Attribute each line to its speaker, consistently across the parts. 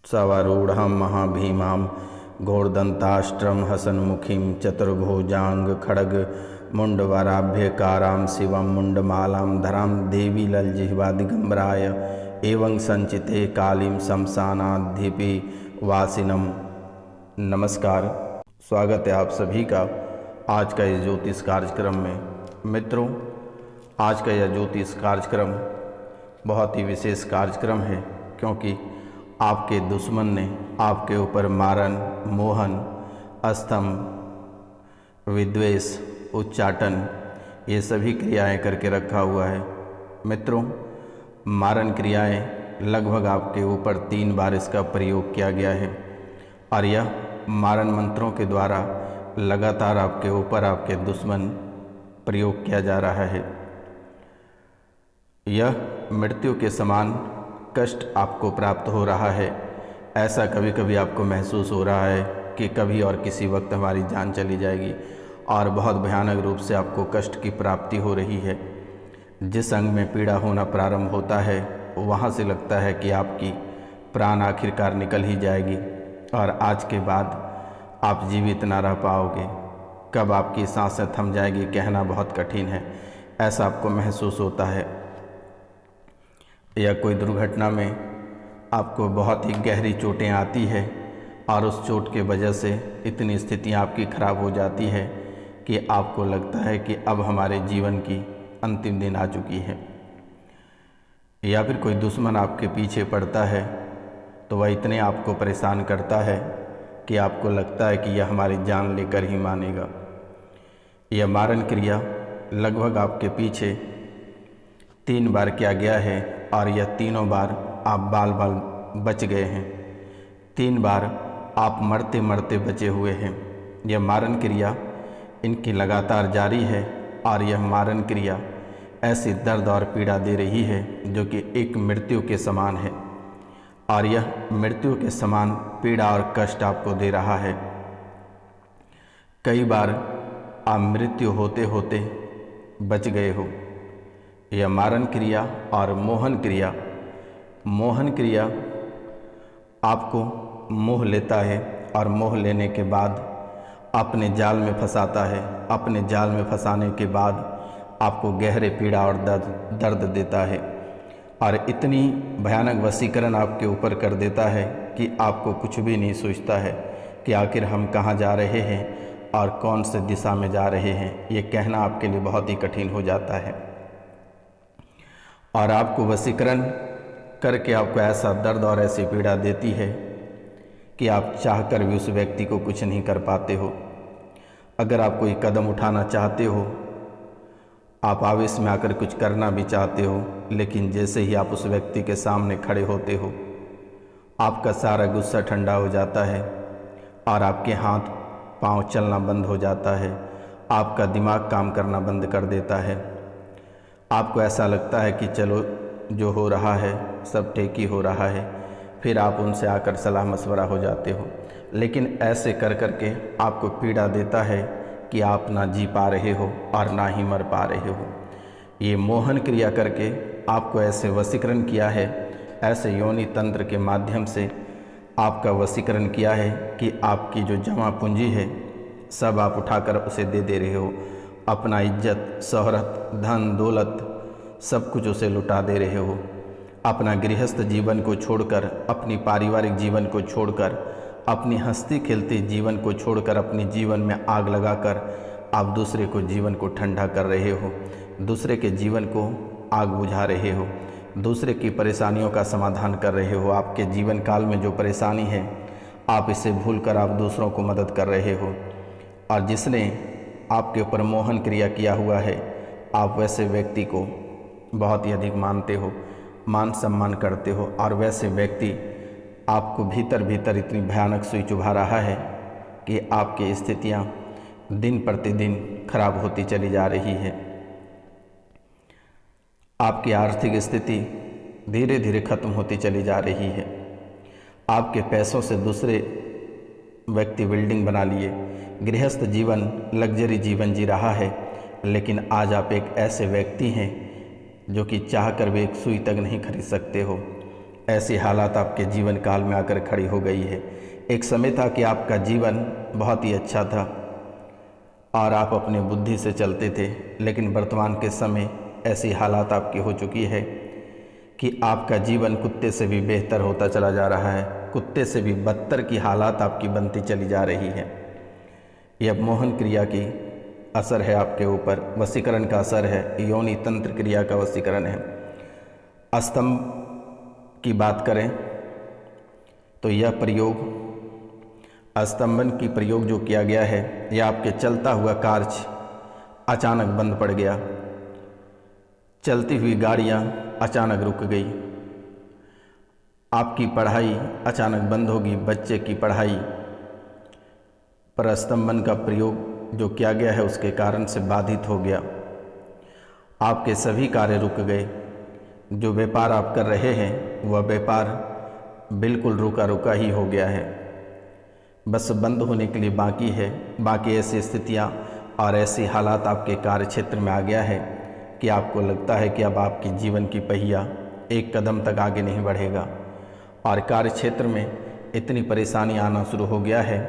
Speaker 1: सवारूढ़ं महाभीमां घोरदन्ताष्ट्रं हसन्मुखीं चतुर्भुजांग खड्ग मुंडवराभ्यकारां शिवं मुंडमालां धरां देवी ललजिह्वा दिगंबराय एवं संचिते कालीं शमशानाधिपि वासिनम। नमस्कार, स्वागत है आप सभी का आज का इस ज्योतिष कार्यक्रम में। मित्रों, आज का यह ज्योतिष कार्यक्रम बहुत ही विशेष कार्यक्रम है, क्योंकि आपके दुश्मन ने आपके ऊपर मारन, मोहन, अस्तंभ, विद्वेष, उच्चाटन ये सभी क्रियाएं करके रखा हुआ है। मित्रों, मारन क्रियाएं लगभग आपके ऊपर 3 बार इसका प्रयोग किया गया है और यह मारन मंत्रों के द्वारा लगातार आपके ऊपर आपके दुश्मन प्रयोग किया जा रहा है। यह मृत्यु के समान कष्ट आपको प्राप्त हो रहा है। ऐसा कभी कभी आपको महसूस हो रहा है कि कभी और किसी वक्त हमारी जान चली जाएगी और बहुत भयानक रूप से आपको कष्ट की प्राप्ति हो रही है। जिस अंग में पीड़ा होना प्रारंभ होता है वहाँ से लगता है कि आपकी प्राण आखिरकार निकल ही जाएगी और आज के बाद आप जीवित ना रह पाओगे। कब आपकी सांसें थम जाएगी कहना बहुत कठिन है। ऐसा आपको महसूस होता है, या कोई दुर्घटना में आपको बहुत ही गहरी चोटें आती है और उस चोट के वजह से इतनी स्थितियाँ आपकी खराब हो जाती है कि आपको लगता है कि अब हमारे जीवन की अंतिम दिन आ चुकी है। या फिर कोई दुश्मन आपके पीछे पड़ता है तो वह इतने आपको परेशान करता है कि आपको लगता है कि यह हमारी जान लेकर ही मानेगा। यह मारन क्रिया लगभग आपके पीछे 3 बार किया गया है और यह तीनों बार आप बाल बाल बच गए हैं। 3 बार आप मरते मरते बचे हुए हैं। यह मारन क्रिया इनकी लगातार जारी है और यह मारन क्रिया ऐसी दर्द और पीड़ा दे रही है जो कि एक मृत्यु के समान है और यह मृत्यु के समान पीड़ा और कष्ट आपको दे रहा है। कई बार आप मृत्यु होते होते बच गए हो। यह मारन क्रिया और मोहन क्रिया आपको मोह लेता है और मोह लेने के बाद अपने जाल में फंसाता है। अपने जाल में फंसाने के बाद आपको गहरे पीड़ा और दर्द देता है और इतनी भयानक वशीकरण आपके ऊपर कर देता है कि आपको कुछ भी नहीं सोचता है कि आखिर हम कहाँ जा रहे हैं और कौन से दिशा में जा रहे हैं। ये कहना आपके लिए बहुत ही कठिन हो जाता है और आपको वशीकरण करके आपको ऐसा दर्द और ऐसी पीड़ा देती है कि आप चाहकर भी उस व्यक्ति को कुछ नहीं कर पाते हो। अगर आप कोई कदम उठाना चाहते हो, आप आवेश में आकर कुछ करना भी चाहते हो, लेकिन जैसे ही आप उस व्यक्ति के सामने खड़े होते हो आपका सारा गुस्सा ठंडा हो जाता है और आपके हाथ पांव चलना बंद हो जाता है। आपका दिमाग काम करना बंद कर देता है। आपको ऐसा लगता है कि चलो जो हो रहा है सब ठीक ही हो रहा है। फिर आप उनसे आकर सलाह मशवरा हो जाते हो, लेकिन ऐसे कर कर के आपको पीड़ा देता है कि आप ना जी पा रहे हो और ना ही मर पा रहे हो। ये मोहन क्रिया करके आपको ऐसे वशीकरण किया है, ऐसे योनि तंत्र के माध्यम से आपका वशीकरण किया है कि आपकी जो जमा पूंजी है सब आप उठाकर उसे दे रहे हो। अपना इज्जत, शोहरत, धन, दौलत सब कुछ उसे लुटा दे रहे हो। अपना गृहस्थ जीवन को छोड़कर, अपनी पारिवारिक जीवन को छोड़कर, अपनी हंसती खेलती जीवन को छोड़कर, अपने जीवन में आग लगाकर आप दूसरे को जीवन को ठंडा कर रहे हो, दूसरे के जीवन को आग बुझा रहे हो, दूसरे की परेशानियों का समाधान कर रहे हो। आपके जीवन काल में जो परेशानी है आप इसे भूलकर आप दूसरों को मदद कर रहे हो। और जिसने आपके ऊपर मोहन क्रिया किया हुआ है आप वैसे व्यक्ति को बहुत ही अधिक मानते हो, मान सम्मान करते हो और वैसे व्यक्ति आपको भीतर भीतर इतनी भयानक सुई चुभा रहा है कि आपकी स्थितियां दिन प्रतिदिन खराब होती चली जा रही है। आपकी आर्थिक स्थिति धीरे धीरे खत्म होती चली जा रही है। आपके पैसों से दूसरे व्यक्ति बिल्डिंग बना लिए, गृहस्थ जीवन, लग्जरी जीवन जी रहा है, लेकिन आज आप एक ऐसे व्यक्ति हैं जो कि चाहकर भी एक सुई तक नहीं खरीद सकते हो। ऐसी हालात आपके जीवन काल में आकर खड़ी हो गई है। एक समय था कि आपका जीवन बहुत ही अच्छा था और आप अपने बुद्धि से चलते थे, लेकिन वर्तमान के समय ऐसी हालात आपकी हो चुकी है कि आपका जीवन कुत्ते से भी बेहतर होता चला जा रहा है। कुत्ते से भी बदतर की हालात आपकी बनती चली जा रही है। यह मोहन क्रिया की असर है आपके ऊपर, वशीकरण का असर है, योनि तंत्र क्रिया का वशीकरण है। स्तंभ की बात करें तो यह प्रयोग, स्तंभन की प्रयोग जो किया गया है, यह आपके चलता हुआ कार्य अचानक बंद पड़ गया। चलती हुई गाड़ियां अचानक रुक गई। आपकी पढ़ाई अचानक बंद होगी। बच्चे की पढ़ाई पर स्तंभन का प्रयोग जो किया गया है उसके कारण से बाधित हो गया। आपके सभी कार्य रुक गए। जो व्यापार आप कर रहे हैं वह व्यापार बिल्कुल रुका रुका ही हो गया है, बस बंद होने के लिए बाकी है। बाकी ऐसी स्थितियां और ऐसी हालात आपके कार्य क्षेत्र में आ गया है कि आपको लगता है कि अब आपकी जीवन की पहिया एक कदम तक आगे नहीं बढ़ेगा और कार्य क्षेत्र में इतनी परेशानी आना शुरू हो गया है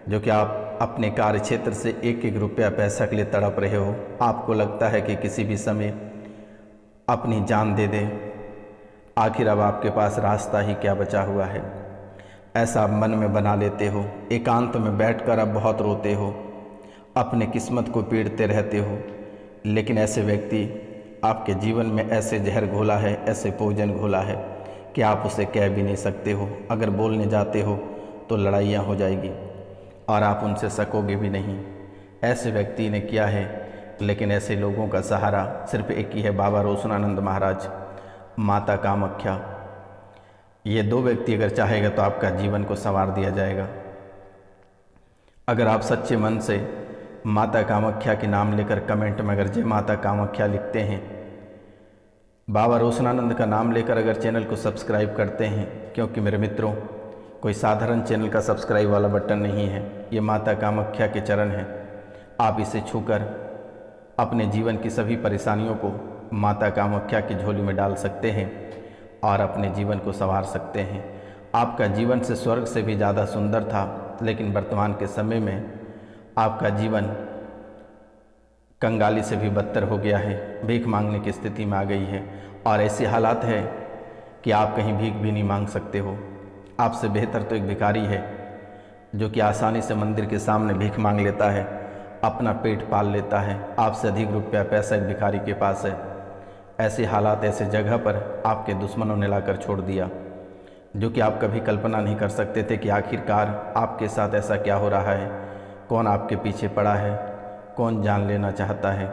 Speaker 1: जो कि आप अपने कार्य क्षेत्र से एक एक रुपया पैसा के लिए तड़प रहे हो। आपको लगता है कि किसी भी समय अपनी जान दे दें, आखिर अब आपके पास रास्ता ही क्या बचा हुआ है। ऐसा आप मन में बना लेते हो। एकांत में बैठकर अब बहुत रोते हो, अपने किस्मत को पीटते रहते हो। लेकिन ऐसे व्यक्ति आपके जीवन में ऐसे जहर घोला है, ऐसे भोजन घोला है कि आप उसे कह भी नहीं सकते हो। अगर बोलने जाते हो तो लड़ाइयाँ हो जाएगी और आप उनसे सकोगे भी नहीं। ऐसे व्यक्ति ने किया है, लेकिन ऐसे लोगों का सहारा सिर्फ एक ही है, बाबा रोशनानंद महाराज, माता कामाख्या। ये दो व्यक्ति अगर चाहेगा तो आपका जीवन को संवार दिया जाएगा। अगर आप सच्चे मन से माता कामाख्या के नाम लेकर कमेंट में अगर जय माता कामाख्या लिखते हैं, बाबा रोशनानंद का नाम लेकर अगर चैनल को सब्सक्राइब करते हैं, क्योंकि मेरे मित्रों कोई साधारण चैनल का सब्सक्राइब वाला बटन नहीं है, ये माता कामाख्या के चरण हैं। आप इसे छूकर अपने जीवन की सभी परेशानियों को माता कामाख्या की झोली में डाल सकते हैं और अपने जीवन को संवार सकते हैं। आपका जीवन से स्वर्ग से भी ज़्यादा सुंदर था, लेकिन वर्तमान के समय में आपका जीवन कंगाली से भी बदतर हो गया है, भीख मांगने की स्थिति में आ गई है और ऐसी हालात है कि आप कहीं भीख भी नहीं मांग सकते हो। आपसे बेहतर तो एक भिखारी है जो कि आसानी से मंदिर के सामने भीख मांग लेता है, अपना पेट पाल लेता है। आपसे अधिक रुपया पैसा एक भिखारी के पास है। ऐसे हालात, ऐसे जगह पर आपके दुश्मनों ने लाकर छोड़ दिया, जो कि आप कभी कल्पना नहीं कर सकते थे कि आखिरकार आपके साथ ऐसा क्या हो रहा है, कौन आपके पीछे पड़ा है, कौन जान लेना चाहता है।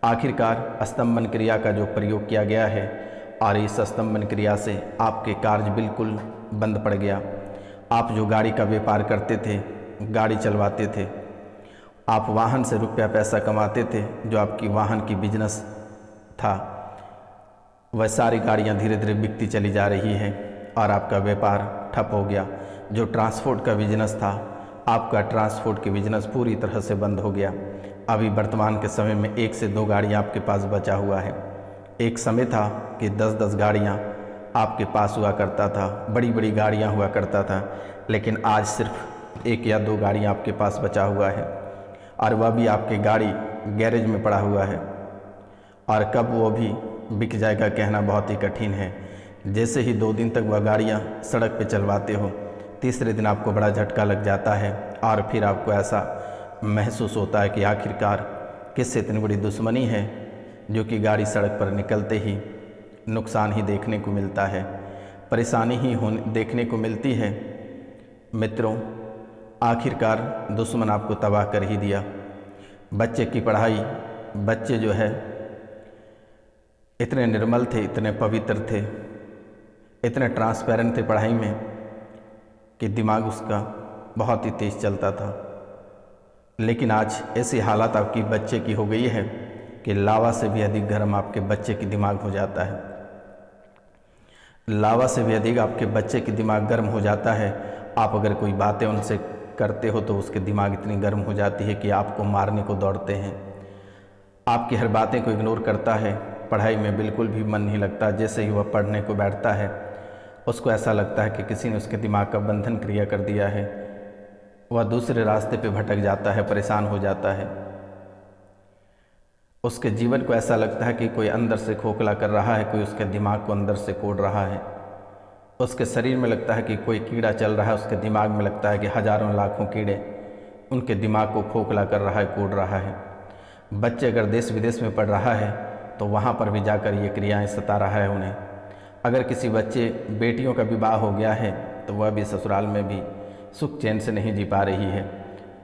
Speaker 1: आखिरकार स्तंभन क्रिया का जो प्रयोग किया गया है और इस स्तंभन क्रिया से आपके कार्य बिल्कुल बंद पड़ गया। आप जो गाड़ी का व्यापार करते थे, गाड़ी चलवाते थे, आप वाहन से रुपया पैसा कमाते थे, जो आपकी वाहन की बिजनेस था, वह सारी गाड़ियां धीरे धीरे बिकती चली जा रही है और आपका व्यापार ठप हो गया। जो ट्रांसपोर्ट का बिजनेस था, आपका ट्रांसपोर्ट की बिजनेस पूरी तरह से बंद हो गया। अभी वर्तमान के समय में 1 से 2 गाड़ियाँ आपके पास बचा हुआ है। एक समय था कि 10-10 गाड़ियाँ आपके पास हुआ करता था, बड़ी बड़ी गाड़ियाँ हुआ करता था, लेकिन आज सिर्फ 1 या 2 गाड़ियाँ आपके पास बचा हुआ है और वह भी आपकी गाड़ी गैरेज में पड़ा हुआ है और कब वो भी बिक जाएगा कहना बहुत ही कठिन है। जैसे ही 2 दिन तक वह गाड़ियाँ सड़क पे चलवाते हो, तीसरे दिन आपको बड़ा झटका लग जाता है और फिर आपको ऐसा महसूस होता है कि आखिरकार किससे इतनी बड़ी दुश्मनी है जो कि गाड़ी सड़क पर निकलते ही नुकसान ही देखने को मिलता है, परेशानी ही देखने को मिलती है। मित्रों, आखिरकार दुश्मन आपको तबाह कर ही दिया। बच्चे की पढ़ाई, बच्चे जो है इतने निर्मल थे, इतने पवित्र थे, इतने ट्रांसपेरेंट थे पढ़ाई में कि दिमाग उसका बहुत ही तेज चलता था। लेकिन आज ऐसी हालत आपकी बच्चे की हो गई है कि लावा से भी अधिक गर्म आपके बच्चे की दिमाग हो जाता है। लावा से भी अधिक आपके बच्चे की दिमाग गर्म हो जाता है। आप अगर कोई बातें उनसे करते हो तो उसके दिमाग इतनी गर्म हो जाती है कि आपको मारने को दौड़ते हैं। आपकी हर बातें को इग्नोर करता है, पढ़ाई में बिल्कुल भी मन नहीं लगता। जैसे ही वह पढ़ने को बैठता है उसको ऐसा लगता है कि किसी ने उसके दिमाग का बंधन क्रिया कर दिया है। वह दूसरे रास्ते पे भटक जाता है, परेशान हो जाता है। उसके जीवन को ऐसा लगता है कि कोई अंदर से खोखला कर रहा है, कोई उसके दिमाग को अंदर से कोड़ रहा है। उसके शरीर में लगता है कि कोई कीड़ा चल रहा है, उसके दिमाग में लगता है कि हजारों लाखों कीड़े उनके दिमाग को खोखला कर रहा है, कोड़ रहा है। बच्चे अगर देश विदेश में पढ़ रहा है तो वहाँ पर भी जाकर ये क्रियाएं सता रहा है उन्हें। अगर किसी बच्चे बेटियों का विवाह हो गया है तो वह भी ससुराल में भी सुख चैन से नहीं जी पा रही है।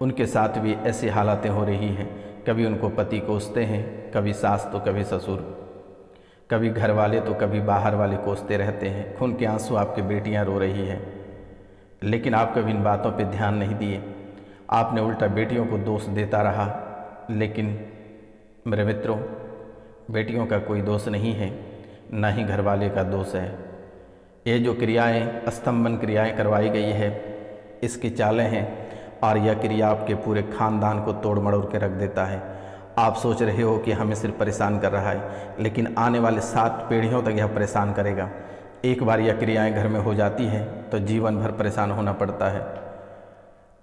Speaker 1: उनके साथ भी ऐसी हालातें हो रही हैं, कभी उनको पति कोसते हैं, कभी सास तो कभी ससुर, कभी घर वाले तो कभी बाहर वाले कोसते रहते हैं। खून के आंसू आपकी बेटियां रो रही हैं, लेकिन आप कभी इन बातों पे ध्यान नहीं दिए। आपने उल्टा बेटियों को दोष देता रहा। लेकिन मेरे मित्रों, बेटियों का कोई दोष नहीं है, न ही घर वाले का दोष है। ये जो क्रियाएं, स्तंभन क्रियाएं करवाई गई है, इसकी चालें हैं और यह क्रिया आपके पूरे खानदान को तोड़ मड़ोड़ के रख देता है। आप सोच रहे हो कि हमें सिर्फ परेशान कर रहा है, लेकिन आने वाले 7 पीढ़ियों तक यह परेशान करेगा। एक बार यह क्रियाएं घर में हो जाती हैं तो जीवन भर परेशान होना पड़ता है।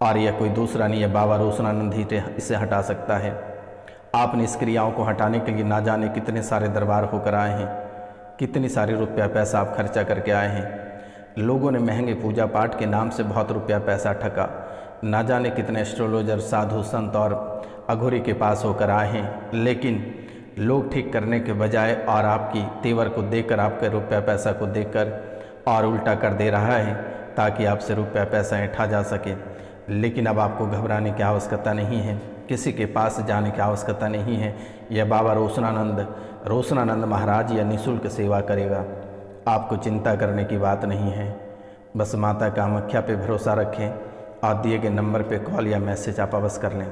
Speaker 1: और यह कोई दूसरा नहीं है, बाबा रोशनानंद ही इसे हटा सकता है। आपने इस क्रियाओं को हटाने के लिए ना जाने कितने सारे दरबार होकर आए हैं, कितनी सारी रुपया पैसा आप खर्चा करके आए हैं। लोगों ने महंगे पूजा पाठ के नाम से बहुत रुपया पैसा ठगा। ना जाने कितने एस्ट्रोलॉजर, साधु संत और अघोरी के पास होकर आए हैं, लेकिन लोग ठीक करने के बजाय और आपकी तेवर को देखकर, आपके रुपया पैसा को देखकर और उल्टा कर दे रहा है ताकि आपसे रुपया पैसा ऐंठा जा सके। लेकिन अब आपको घबराने की आवश्यकता नहीं है, किसी के पास जाने की आवश्यकता नहीं है। यह बाबा रोशनानंद महाराज यह निःशुल्क सेवा करेगा। आपको चिंता करने की बात नहीं है। बस माता कामाख्या पे भरोसा रखें और दिए गए नंबर पे कॉल या मैसेज आप अवश्य कर लें।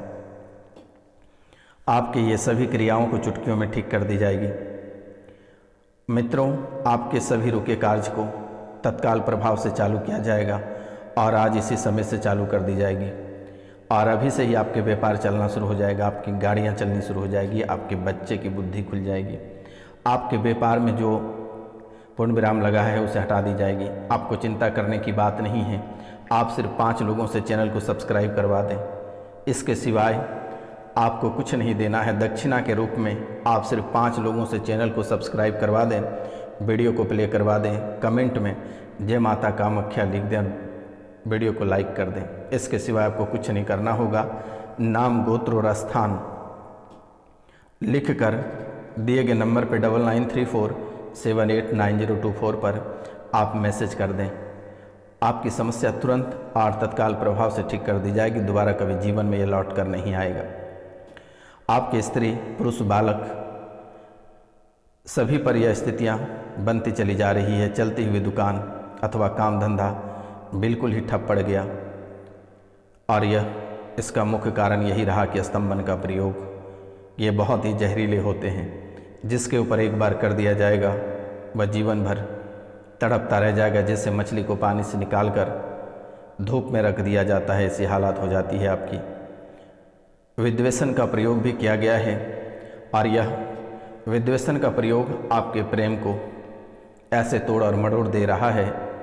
Speaker 1: आपकी ये सभी क्रियाओं को चुटकियों में ठीक कर दी जाएगी। मित्रों, आपके सभी रुके कार्य को तत्काल प्रभाव से चालू किया जाएगा और आज इसी समय से चालू कर दी जाएगी। और अभी से ही आपके व्यापार चलना शुरू हो जाएगा, आपकी गाड़ियां चलनी शुरू हो जाएगी, आपके बच्चे की बुद्धि खुल जाएगी। आपके व्यापार में जो पूर्ण विराम लगा है उसे हटा दी जाएगी। आपको चिंता करने की बात नहीं है। आप सिर्फ 5 लोगों से चैनल को सब्सक्राइब करवा दें। इसके सिवाय आपको कुछ नहीं देना है। दक्षिणा के रूप में आप सिर्फ 5 लोगों से चैनल को सब्सक्राइब करवा दें, वीडियो को प्ले करवा दें, कमेंट में जय माता कामाख्या लिख दें, वीडियो को लाइक कर दें। इसके सिवाय आपको कुछ नहीं करना होगा। नाम, गोत्र और स्थान लिख कर दिए गए नंबर पर 9934789024 पर आप मैसेज कर दें। आपकी समस्या तुरंत और तत्काल प्रभाव से ठीक कर दी जाएगी। दोबारा कभी जीवन में ये लौट कर नहीं आएगा। आपके स्त्री, पुरुष, बालक सभी पर यह स्थितियाँ बनती चली जा रही है। चलती हुई दुकान अथवा काम धंधा बिल्कुल ही ठप पड़ गया और इसका मुख्य कारण यही रहा कि स्तंभन का प्रयोग ये बहुत ही जहरीले होते हैं। जिसके ऊपर एक बार कर दिया जाएगा वह जीवन भर तड़पता रह जाएगा, जैसे मछली को पानी से निकालकर धूप में रख दिया जाता है, ऐसी हालत हो जाती है आपकी। विद्वेषण का प्रयोग भी किया गया है और यह विद्वेषण का प्रयोग आपके प्रेम को ऐसे तोड़ और मरोड़ दे रहा है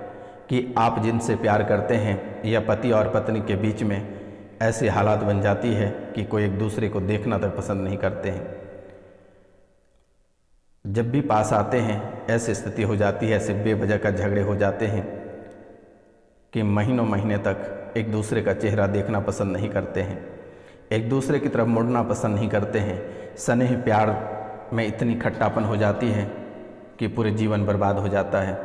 Speaker 1: कि आप जिनसे प्यार करते हैं या पति और पत्नी के बीच में ऐसी हालात बन जाती है कि कोई एक दूसरे को देखना तक पसंद नहीं करते हैं। जब भी पास आते हैं ऐसी स्थिति हो जाती है, ऐसे बेवजह का झगड़े हो जाते हैं कि महीनों महीने तक एक दूसरे का चेहरा देखना पसंद नहीं करते हैं, एक दूसरे की तरफ मुड़ना पसंद नहीं करते हैं। स्नेह प्यार में इतनी खट्टापन हो जाती है कि पूरे जीवन बर्बाद हो जाता है।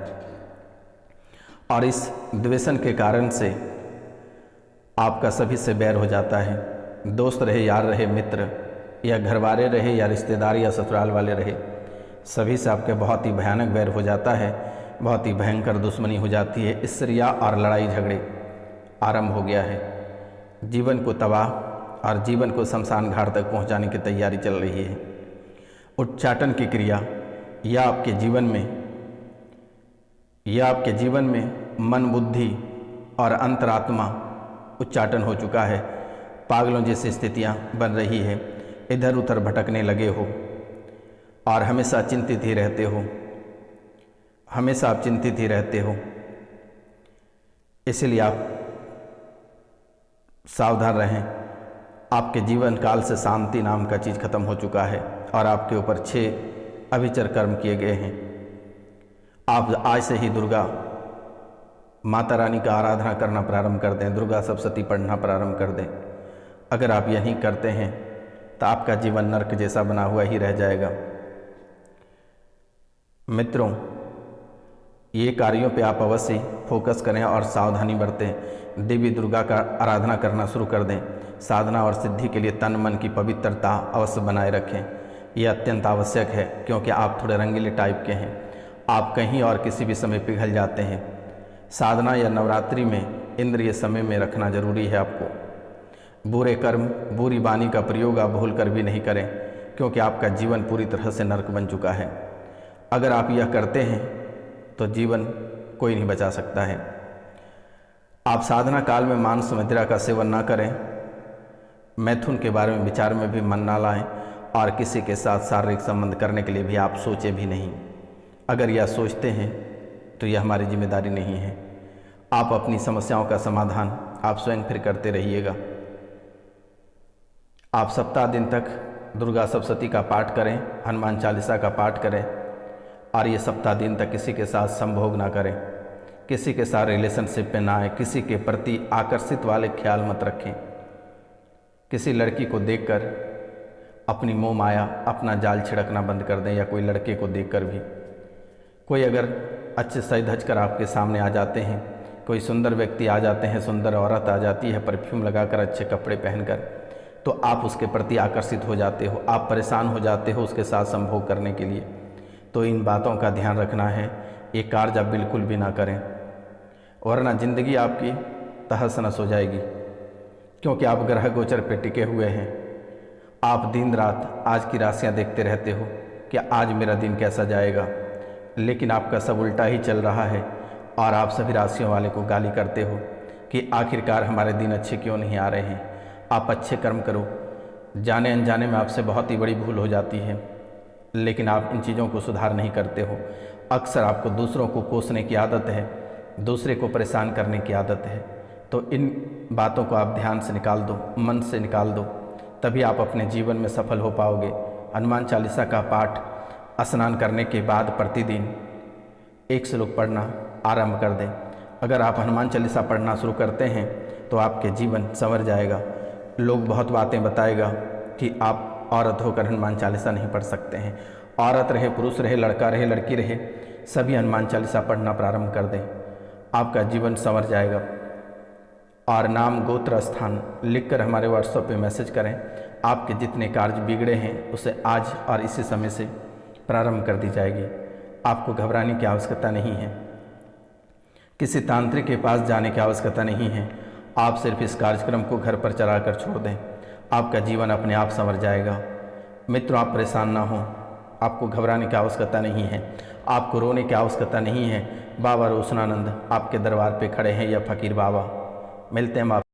Speaker 1: और इस द्वेषण के कारण से आपका सभी से बैर हो जाता है। दोस्त रहे, यार रहे, मित्र या घरवाले रहे या रिश्तेदार या ससुराल वाले रहे, सभी से आपके बहुत ही भयानक बैर हो जाता है, बहुत ही भयंकर दुश्मनी हो जाती है। ईर्ष्या और लड़ाई झगड़े आरंभ हो गया है। जीवन को तबाह और जीवन को शमशान घाट तक पहुंचाने की तैयारी चल रही है। उच्चाटन की क्रिया या आपके जीवन में मन, बुद्धि और अंतरात्मा उच्चाटन हो चुका है। पागलों जैसी स्थितियां बन रही है। इधर उधर भटकने लगे हो और हमेशा चिंतित ही रहते हो, हमेशा आप चिंतित ही रहते हो। इसीलिए आप सावधान रहें। आपके जीवन काल से शांति नाम का चीज़ खत्म हो चुका है और आपके ऊपर 6 अभिचर कर्म किए गए हैं। आप आज से ही दुर्गा माता रानी का आराधना करना प्रारंभ कर दें, दुर्गा सप्तशती पढ़ना प्रारंभ कर दें। अगर आप यही करते हैं तो आपका जीवन नरक जैसा बना हुआ ही रह जाएगा। मित्रों, ये कार्यों पे आप अवश्य फोकस करें और सावधानी बरतें। देवी दुर्गा का आराधना करना शुरू कर दें। साधना और सिद्धि के लिए तन मन की पवित्रता अवश्य बनाए रखें। यह अत्यंत आवश्यक है, क्योंकि आप थोड़े रंगीले टाइप के हैं। आप कहीं और किसी भी समय पिघल जाते हैं। साधना या नवरात्रि में इंद्रिय समय में रखना जरूरी है आपको। बुरे कर्म, बुरी वाणी का प्रयोग आप भूल कर भी नहीं करें, क्योंकि आपका जीवन पूरी तरह से नरक बन चुका है। अगर आप यह करते हैं तो जीवन कोई नहीं बचा सकता है। आप साधना काल में मांस मदिरा का सेवन ना करें, मैथुन के बारे में विचार में भी मन ना लाएं और किसी के साथ शारीरिक संबंध करने के लिए भी आप सोचें भी नहीं। अगर यह सोचते हैं तो यह हमारी जिम्मेदारी नहीं है। आप अपनी समस्याओं का समाधान आप स्वयं फिर करते रहिएगा। आप सप्ताह दिन तक दुर्गा सप्तशती का पाठ करें, हनुमान चालीसा का पाठ करें और ये सप्ताह दिन तक किसी के साथ संभोग ना करें, किसी के साथ रिलेशनशिप में ना आए, किसी के प्रति आकर्षित वाले ख्याल मत रखें। किसी लड़की को देखकर अपनी मोह माया, अपना जाल छिड़कना बंद कर दें, या कोई लड़के को देखकर भी। कोई अगर अच्छे सज धज कर आपके सामने आ जाते हैं, कोई सुंदर व्यक्ति आ जाते हैं, सुंदर औरत आ जाती है परफ्यूम लगाकर, अच्छे कपड़े पहनकर, तो आप उसके प्रति आकर्षित हो जाते हो, आप परेशान हो जाते हो उसके साथ संभोग करने के लिए। तो इन बातों का ध्यान रखना है, ये कार्य आप बिल्कुल भी ना करें, वरना ज़िंदगी आपकी तहस नहस हो जाएगी। क्योंकि आप ग्रह गोचर पे टिके हुए हैं। आप दिन रात आज की राशियां देखते रहते हो कि आज मेरा दिन कैसा जाएगा, लेकिन आपका सब उल्टा ही चल रहा है और आप सभी राशियों वाले को गाली करते हो कि आखिरकार हमारे दिन अच्छे क्यों नहीं आ रहे हैं। आप अच्छे कर्म करो, जाने अनजाने में आपसे बहुत ही बड़ी भूल हो जाती है, लेकिन आप इन चीज़ों को सुधार नहीं करते हो। अक्सर आपको दूसरों को कोसने की आदत है, दूसरे को परेशान करने की आदत है। तो इन बातों को आप ध्यान से निकाल दो, मन से निकाल दो, तभी आप अपने जीवन में सफल हो पाओगे। हनुमान चालीसा का पाठ स्नान करने के बाद प्रतिदिन 1 श्लोक पढ़ना आरंभ कर दें। अगर आप हनुमान चालीसा पढ़ना शुरू करते हैं तो आपके जीवन संवर जाएगा। लोग बहुत बातें बताएगा कि आप औरत होकर हनुमान चालीसा नहीं पढ़ सकते हैं। औरत रहे, पुरुष रहे, लड़का रहे, लड़की रहे, सभी हनुमान चालीसा पढ़ना प्रारंभ कर दें। आपका जीवन संवर जाएगा। और नाम, गोत्र, स्थान लिखकर हमारे व्हाट्सएप पे मैसेज करें। आपके जितने कार्य बिगड़े हैं उसे आज और इसी समय से प्रारंभ कर दी जाएगी। आपको घबराने की आवश्यकता नहीं है, किसी तांत्रिक के पास जाने की आवश्यकता नहीं है। आप सिर्फ इस कार्यक्रम को घर पर चला कर छोड़ दें, आपका जीवन अपने आप संवर जाएगा। मित्रों, आप परेशान ना हो, आपको घबराने की आवश्यकता नहीं है, आपको रोने की आवश्यकता नहीं है। बाबा रोशनानंद आपके दरबार पे खड़े हैं, या फकीर बाबा। मिलते हैं आप।